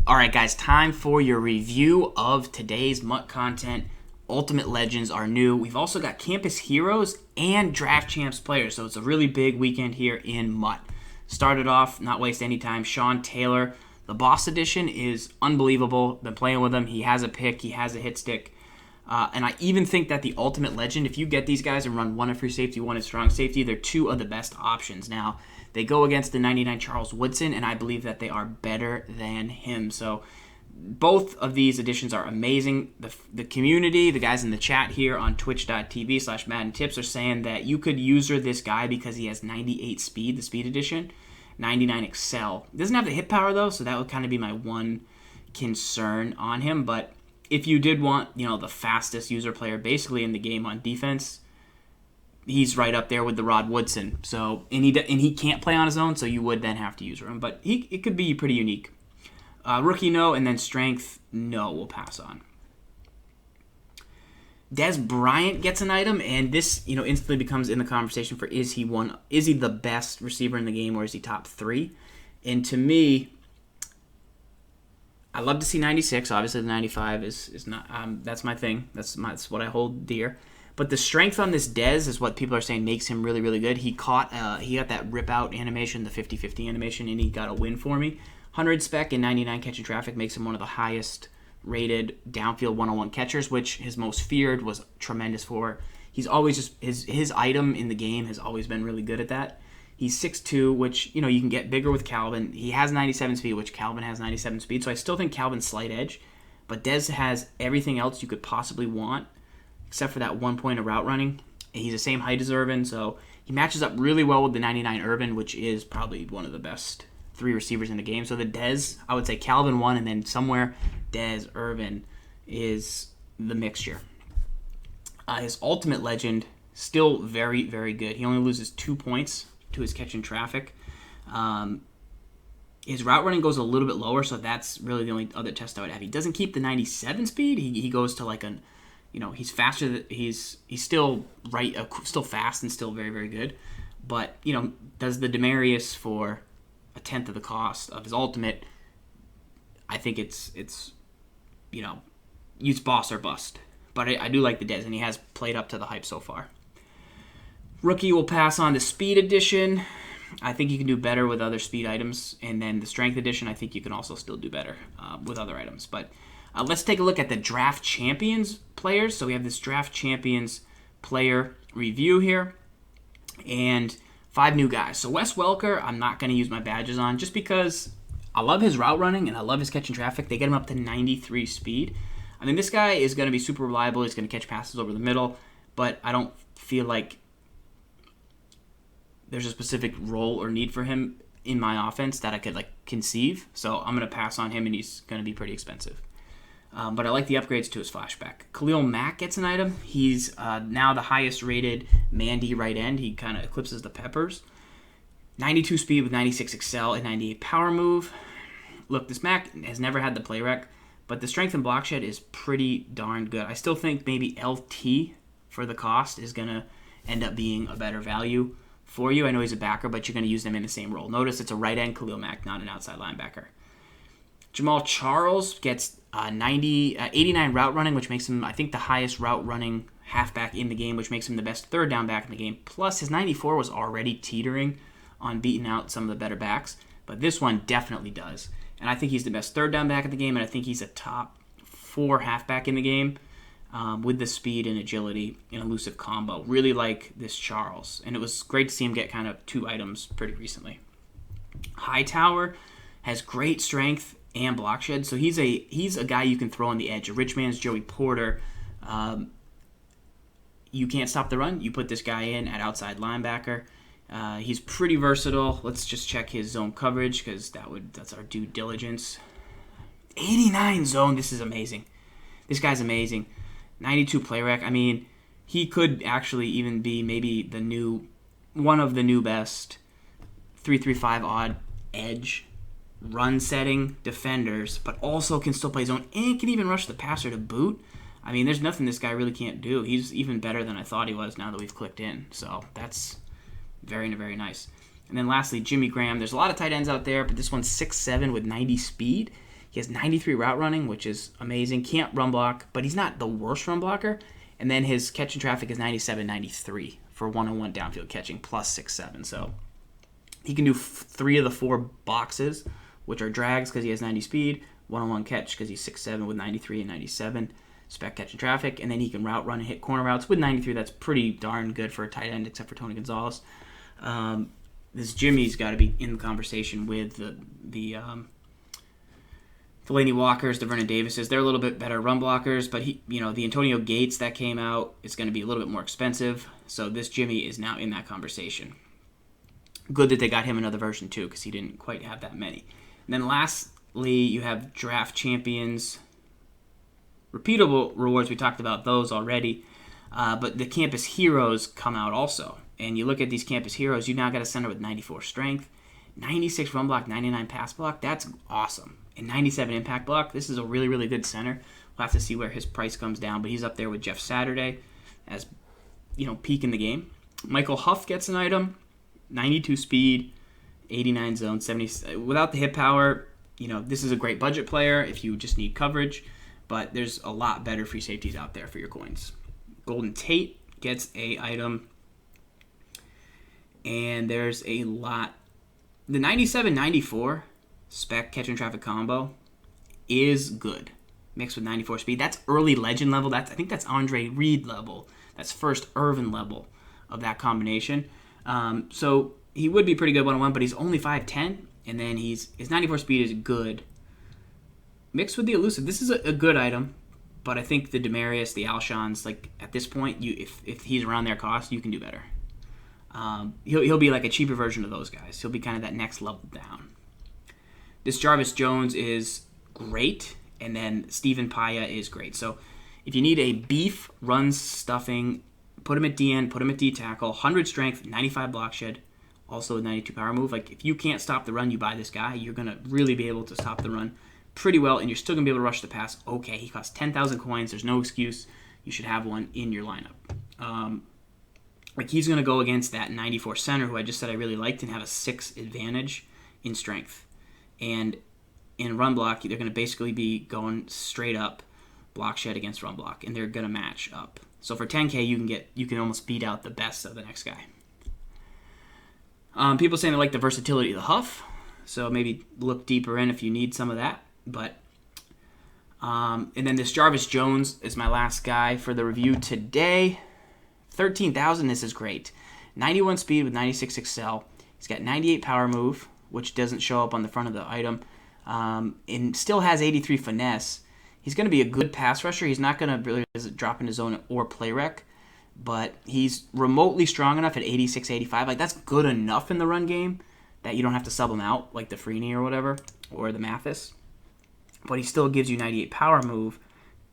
All right, guys, time for your review of today's MUT content. Ultimate Legends are new. We've also got Campus Heroes and Draft Champs players, so it's a really big weekend here in MUT. Started off, not waste any time, Sean Taylor. The Boss Edition is unbelievable. Been playing with him. He has a pick. He has a hit stick. And I even think that the Ultimate Legend, if you get these guys and run one at free safety, one at strong safety, they're two of the best options. Now, they go against the 99 Charles Woodson, and I believe that they are better than him. So both of these additions are amazing. The community, the guys in the chat here on twitch.tv/Madden Tips are saying that you could user this guy because he has 98 speed, the speed edition, 99 excel. Doesn't have the hit power, though, so that would kind of be my one concern on him. But if you did want, the fastest user player basically in the game on defense, he's right up there with the Rod Woodson. So and he can't play on his own, so you would then have to use him. But it could be pretty unique. Rookie, no, and then strength, no, we'll pass on. Des Bryant gets an item, and this instantly becomes in the conversation for is he the best receiver in the game, or is he top 3? And to me, I love to see 96. Obviously, the 95 is not. That's my thing. That's what I hold dear. But the strength on this Dez is what people are saying makes him really, really good. He got that rip out animation, the 50-50 animation, and he got a win for me. 100 spec and 99 catching traffic makes him one of the highest rated downfield one-on-one catchers, which his most feared was tremendous for. He's always just his item in the game has always been really good at that. He's 6'2", which you can get bigger with Calvin. He has 97 speed, which Calvin has 97 speed. So I still think Calvin's slight edge, but Dez has everything else you could possibly want, except for that 1 point of route running. And he's the same height as Irvin, so he matches up really well with the 99 Irvin, which is probably one of the best 3 receivers in the game. So the Dez, I would say Calvin 1, and then somewhere Dez, Irvin is the mixture. His Ultimate Legend, still very, very good. He only loses 2 points to his catching traffic. His route running goes a little bit lower, so that's really the only other test I would have. He doesn't keep the 97 speed. He goes to like an, he's faster. He's still still fast and still very, very good. But does the Demarius for a tenth of the cost of his ultimate? I think it's use boss or bust. But I do like the Dez, and he has played up to the hype so far. Rookie will pass on the Speed Edition. I think you can do better with other speed items. And then the Strength Edition, I think you can also still do better with other items. But let's take a look at the Draft Champions players. So we have this Draft Champions player review here. And 5 new guys. So Wes Welker, I'm not going to use my badges on just because I love his route running and I love his catching traffic. They get him up to 93 speed. I mean, this guy is going to be super reliable. He's going to catch passes over the middle. But I don't feel like there's a specific role or need for him in my offense that I could conceive. So I'm going to pass on him, and he's going to be pretty expensive. But I like the upgrades to his flashback. Khalil Mack gets an item. He's now the highest rated Mandy right end. He kind of eclipses the Peppers. 92 speed with 96 excel and 98 power move. Look, this Mack has never had the play rec, but the strength and block shed is pretty darn good. I still think maybe LT for the cost is going to end up being a better value for you. I know he's a backer, but you're going to use them in the same role. Notice it's a right end Khalil Mack, not an outside linebacker. Jamaal Charles gets 89 route running, which makes him, I think, the highest route running halfback in the game, which makes him the best third down back in the game. Plus, his 94 was already teetering on beating out some of the better backs, but this one definitely does. And I think he's the best third down back in the game, and I think he's a top 4 halfback in the game with the speed and agility and elusive combo. Really like this Charles, and it was great to see him get kind of 2 items pretty recently. Hightower has great strength and block shed, so he's a guy you can throw on the edge. A rich man's Joey Porter. You can't stop the run. You put this guy in at outside linebacker. He's pretty versatile. Let's just check his zone coverage because that's our due diligence. 89 zone. This is amazing. This guy's amazing. 92 play rec. I mean, he could actually even be maybe one of the new best 3-3-5 odd edge run setting defenders, but also can still play zone and can even rush the passer to boot. I mean, there's nothing this guy really can't do. He's even better than I thought he was now that we've clicked in. So that's very, very nice. And then lastly, Jimmy Graham. There's a lot of tight ends out there, but this one's 6'7" with 90 speed. He has 93 route running, which is amazing. Can't run block, but he's not the worst run blocker. And then his catch and traffic is 97-93 for one-on-one downfield catching, plus 6'7". So he can do 3 of the 4 boxes, which are drags because he has 90 speed, one-on-one catch because he's 6'7" with 93 and 97 spec catch and traffic, and then he can route run and hit corner routes with 93. That's pretty darn good for a tight end, except for Tony Gonzalez. This Jimmy's got to be in the conversation with the Delaney Walkers, the Vernon Davises. They're a little bit better run blockers, but the Antonio Gates that came out is going to be a little bit more expensive. So this Jimmy is now in that conversation. Good that they got him another version too, because he didn't quite have that many. And then lastly, you have draft champions. Repeatable rewards, we talked about those already. But the campus heroes come out also. And you look at these campus heroes, you now got a center with 94 strength, 96 run block, 99 pass block. That's awesome. And 97 impact block. This is a really, really good center. We'll have to see where his price comes down, but he's up there with Jeff Saturday as, peak in the game. Michael Huff gets an item, 92 speed, 89 zone, 70. Without the hip power, this is a great budget player if you just need coverage, but there's a lot better free safeties out there for your coins. Golden Tate gets a item, and there's a lot. The 97-94 spec catch and traffic combo is good, mixed with 94 speed. That's early legend level. I think that's Andre Reed level. That's first Irvin level of that combination. So he would be pretty good one-on-one, but he's only 5'10", and then his 94 speed is good. Mixed with the elusive, this is a good item, but I think the Demarius, the Alshons, at this point, if he's around their cost, you can do better. He'll be like a cheaper version of those guys. He'll be kind of that next level down. This Jarvis Jones is great, and then Stephen Paea is great. So if you need a beef run stuffing, put him at DN, put him at D tackle, 100 strength, 95 block shed, also a 92 power move. If you can't stop the run, you buy this guy. You're going to really be able to stop the run pretty well, and you're still going to be able to rush the pass. Okay, he costs 10,000 coins. There's no excuse. You should have one in your lineup. He's going to go against that 94 center, who I just said I really liked, and have a 6 advantage in strength. And in run block, they're going to basically be going straight up block shed against run block, and they're going to match up. So for 10K, you can almost beat out the best of the next guy. People saying they like the versatility of the Huff, so maybe look deeper in if you need some of that. But and then this Jarvis Jones is my last guy for the review today. 13,000. This is great. 91 speed with 96 excel. He's got 98 power move, which doesn't show up on the front of the item, and still has 83 finesse. He's going to be a good pass rusher. He's not going to really drop into zone or play rec, but he's remotely strong enough at 86, 85. That's good enough in the run game that you don't have to sub him out like the Freeney or whatever, or the Mathis. But he still gives you 98 power move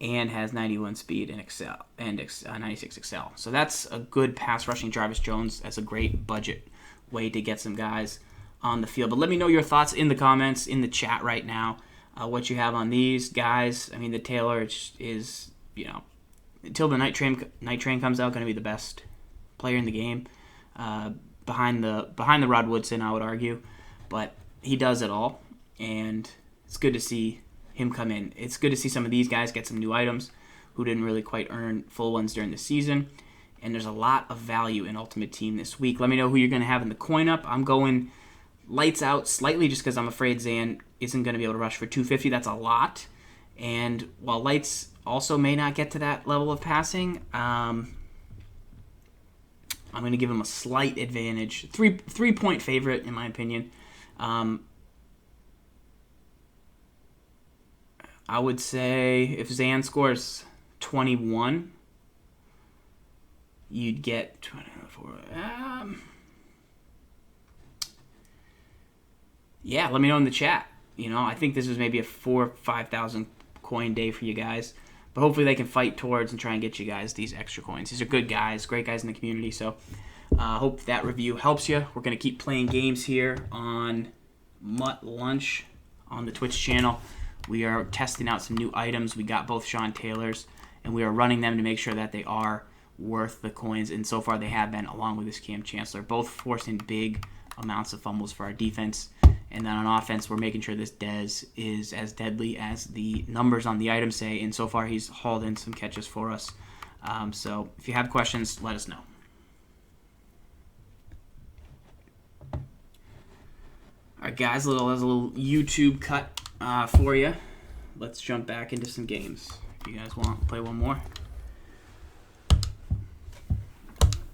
and has 91 speed and excel and 96 excel. So that's a good pass rushing Jarvis Jones. That's a great budget way to get some guys on the field. But let me know your thoughts in the comments, in the chat right now, what you have on these guys. I mean, the Taylor is, until the night train comes out, going to be the best player in the game, behind the Rod Woodson, I would argue. But he does it all, and it's good to see him come in. It's good to see some of these guys get some new items who didn't really quite earn full ones during the season. And there's a lot of value in Ultimate Team this week. Let me know who you're going to have in the coin up. I'm going lights out slightly just because I'm afraid Zan isn't going to be able to rush for 250. That's a lot. And while lights also may not get to that level of passing, I'm going to give him a slight advantage. 3-point favorite, in my opinion. I would say if Zan scores 21, you'd get 24. Yeah, let me know in the chat. I think this is maybe a 4,000 or 5,000 coin day for you guys. But hopefully they can fight towards and try and get you guys these extra coins. These are good guys, great guys in the community. So I hope that review helps you. We're going to keep playing games here on Mutt Lunch on the Twitch channel. We are testing out some new items. We got both Sean Taylors, and we are running them to make sure that they are worth the coins. And so far they have been, along with this Cam Chancellor, both forcing big amounts of fumbles for our defense. And then on offense, we're making sure this Dez is as deadly as the numbers on the item say. And so far, he's hauled in some catches for us. So if you have questions, let us know. All right, guys, that was a little YouTube cut for you. Let's jump back into some games. If you guys want to play one more.